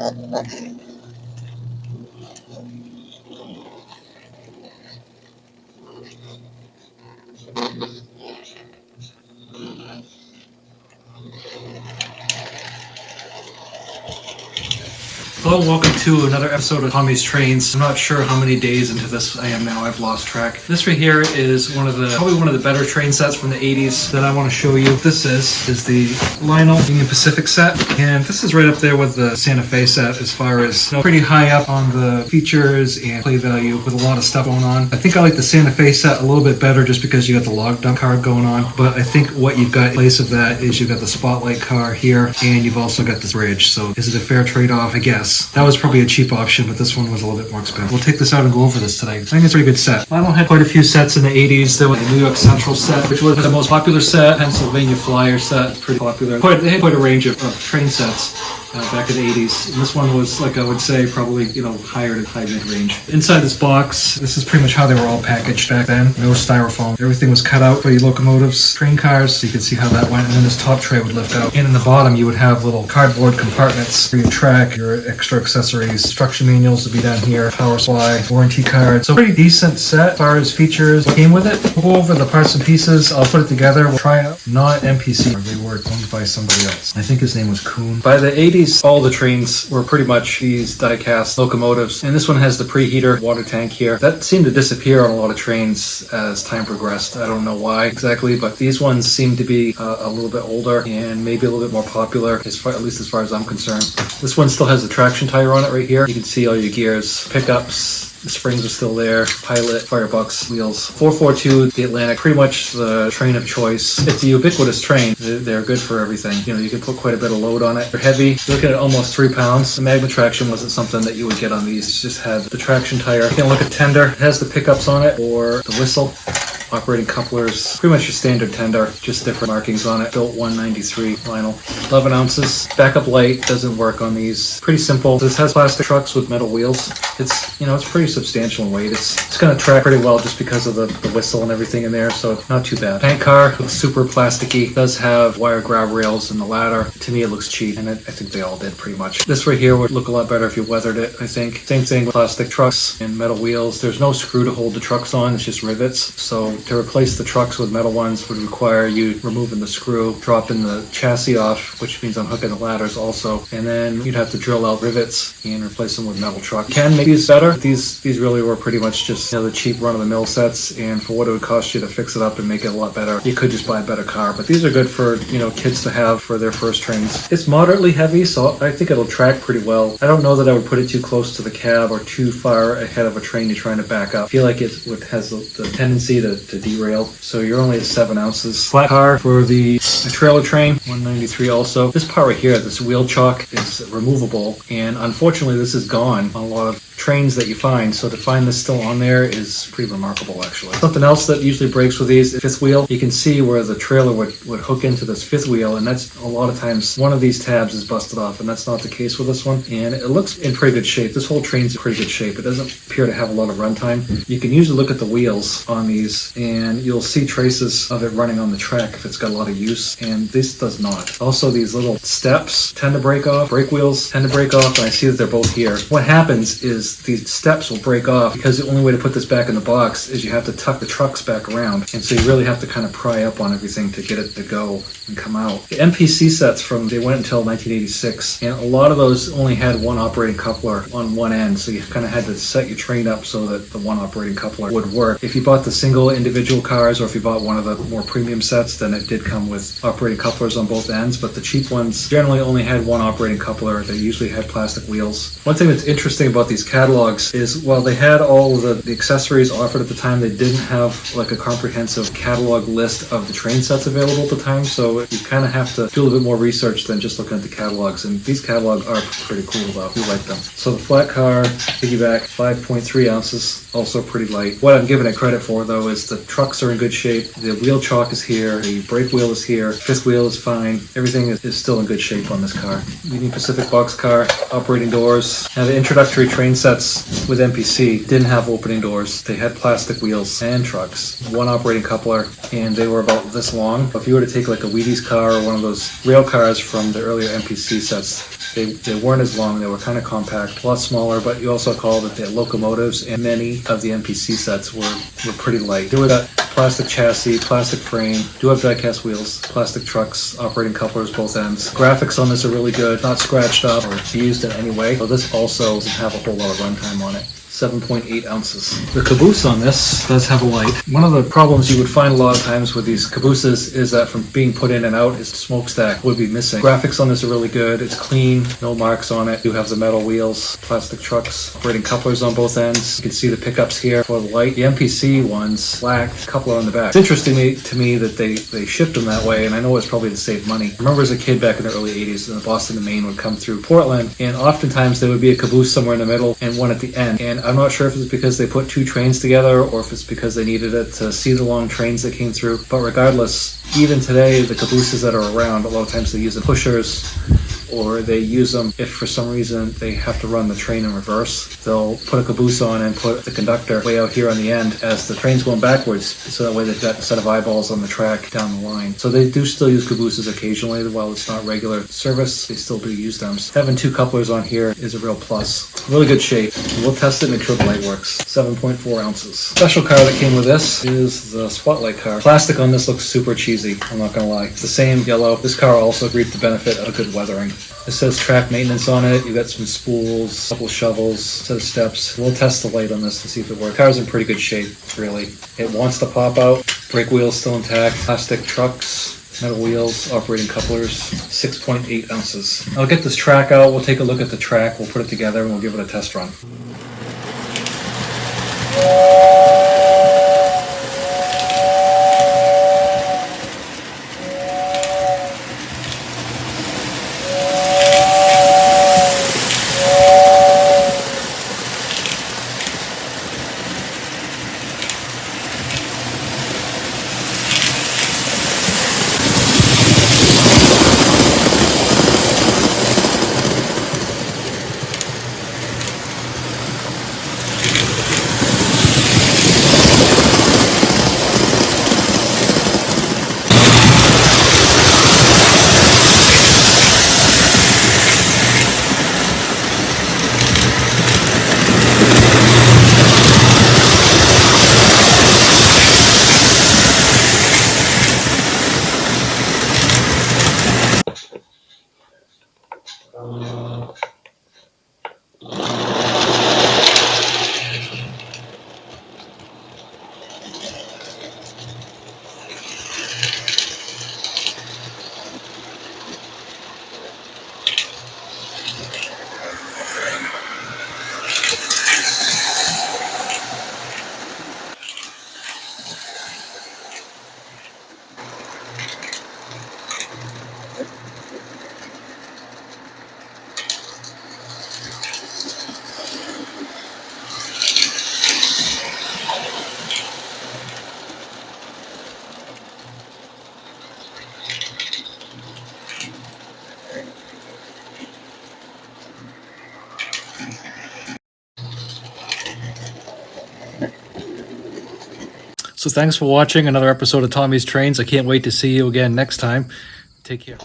Hello and welcome to another episode of Tommy's Trains. I'm not sure how many days into this I am now. I've lost track. This right here is probably one of the better train sets from the 80s that I want to show you. This is the Lionel Union Pacific set, and this is right up there with the Santa Fe set as far as, pretty high up on the features and play value with a lot of stuff going on. I think I like the Santa Fe set a little bit better just because you got the log dump card going on, but I think what you've got in place of that is you've got the spotlight car here and you've also got this bridge. So is it a fair trade-off? I guess. That was probably a cheap option, but this one was a little bit more expensive. We'll take this out and go over this today. I think it's a pretty good set. Lionel had quite a few sets in the 80s. There was the New York Central set, which was the most popular set. Pennsylvania Flyer set, pretty popular. They had quite a range of train sets back in the 80s. And this one was, like I would say, probably, higher to high mid-range. Inside this box, this is pretty much how they were all packaged back then. No styrofoam. Everything was cut out for your locomotives, train cars, so you can see how that went. And then this top tray would lift out. And in the bottom, you would have little cardboard compartments for your track, your extra accessories. Instruction manuals would be down here, power supply, warranty card. So pretty decent set as far as features. What came with it? We'll go over the parts and pieces. I'll put it together. We'll try it. Not MPC. They were owned by somebody else. I think his name was Kuhn. By the 80s, all the trains were pretty much these die-cast locomotives. And this one has the preheater water tank here. That seemed to disappear on a lot of trains as time progressed. I don't know why exactly, but these ones seem to be a little bit older and maybe a little bit more popular, at least as far as I'm concerned. This one still has a traction tire on it right here. You can see all your gears, pickups. The springs are still there. Pilot, Firebox wheels. 442, the Atlantic, pretty much the train of choice. It's a ubiquitous train. They're good for everything. You can put quite a bit of load on it. They're heavy. You're looking at almost 3 pounds. The Magma traction wasn't something that you would get on these. It just had the traction tire. You can look at tender. It has the pickups on it or the whistle. Operating couplers, pretty much your standard tender, just different markings on it. Built 193 Lionel. 11 ounces. Backup light doesn't work on these. Pretty simple. This has plastic trucks with metal wheels. It's pretty substantial in weight. It's going to track pretty well just because of the whistle and everything in there, so not too bad. Tank car looks super plasticky. It does have wire grab rails in the ladder. To me, it looks cheap, and I think they all did pretty much. This right here would look a lot better if you weathered it, I think. Same thing with plastic trucks and metal wheels. There's no screw to hold the trucks on. It's just rivets. So to replace the trucks with metal ones would require you removing the screw, dropping the chassis off, which means unhooking the ladders also, and then you'd have to drill out rivets and replace them with metal truck. Can make these better. These really were pretty much just the cheap run-of-the-mill sets, and for what it would cost you to fix it up and make it a lot better, you could just buy a better car. But these are good for kids to have for their first trains. It's moderately heavy, so I think it'll track pretty well. I don't know that I would put it too close to the cab or too far ahead of a train you're trying to back up. I feel like it has the tendency to derail. So you're only at 7 ounces. Flat car for the trailer train, 193 also. This part right here, this wheel chock, is removable, and unfortunately this is gone on a lot of trains that you find, so to find this still on there is pretty remarkable actually. Something else that usually breaks with these, the fifth wheel, you can see where the trailer would hook into this fifth wheel, and that's a lot of times one of these tabs is busted off, and that's not the case with this one, and it looks in pretty good shape. This whole train's in pretty good shape. It doesn't appear to have a lot of runtime. You can usually look at the wheels on these and you'll see traces of it running on the track if it's got a lot of use, and this does not. Also, these little steps tend to break off, brake wheels tend to break off, and I see that they're both here. What happens is these steps will break off because the only way to put this back in the box is you have to tuck the trucks back around, and so you really have to kind of pry up on everything to get it to go and come out. The MPC sets they went until 1986, and a lot of those only had one operating coupler on one end, so you kind of had to set your train up so that the one operating coupler would work. If you bought the single individual cars, or if you bought one of the more premium sets, then it did come with operating couplers on both ends, but the cheap ones generally only had one operating coupler. They usually had plastic wheels. One thing that's interesting about these catalogs is, while they had all of the accessories offered at the time, they didn't have like a comprehensive catalog list of the train sets available at the time, so you kind of have to do a little bit more research than just looking at the catalogs, and these catalogs are pretty cool though. We like them. So the flat car, piggyback, 5.3 ounces also pretty light. What I'm giving it credit for though is the trucks are in good shape. The wheel chock is here. The brake wheel is here. Fifth wheel is fine. Everything is still in good shape on this car. Union Pacific box car, operating doors. Now the introductory train sets with MPC didn't have opening doors. They had plastic wheels and trucks. One operating coupler, and they were about this long. If you were to take like a Wheaties car or one of those rail cars from the earlier MPC sets, they weren't as long. They were kind of compact, a lot smaller, but you also call that the locomotives, and many of the MPC sets were pretty light. They were that plastic chassis, plastic frame, do have die-cast wheels, plastic trucks, operating couplers both ends. Graphics on this are really good, not scratched up or used in any way. So this also doesn't have a whole lot of runtime on it. 7.8 ounces. The caboose on this does have a light. One of the problems you would find a lot of times with these cabooses is that from being put in and out, its smokestack would be missing. Graphics on this are really good. It's clean, no marks on it. You have the metal wheels, plastic trucks, operating couplers on both ends. You can see the pickups here for the light. The MPC ones lack a coupler on the back. It's interesting to me that they shipped them that way, and I know it's probably to save money. I remember as a kid back in the early 80s, the Boston to Maine would come through Portland, and oftentimes there would be a caboose somewhere in the middle and one at the end. And I'm not sure if it's because they put two trains together or if it's because they needed it to see the long trains that came through. But regardless, even today, the cabooses that are around, a lot of times they use the pushers, or they use them if for some reason they have to run the train in reverse. They'll put a caboose on and put the conductor way out here on the end as the train's going backwards, so that way they've got a set of eyeballs on the track down the line. So they do still use cabooses occasionally. While it's not regular service, they still do use them. So having two couplers on here is a real plus. Really good shape. We'll test it and make sure the light works. 7.4 ounces. Special car that came with this is the Spotlight car. Plastic on this looks super cheesy, I'm not gonna lie. It's the same yellow. This car also reaped the benefit of good weathering. It says track maintenance on it. You've got some spools, a couple shovels, set of steps. We'll test the light on this to see if it works. The car's in pretty good shape, really. It wants to pop out. Brake wheel's still intact. Plastic trucks, metal wheels, operating couplers, 6.8 ounces. I'll get this track out. We'll take a look at the track. We'll put it together and we'll give it a test run. So thanks for watching another episode of Tommy's Trains. I can't wait to see you again next time. Take care.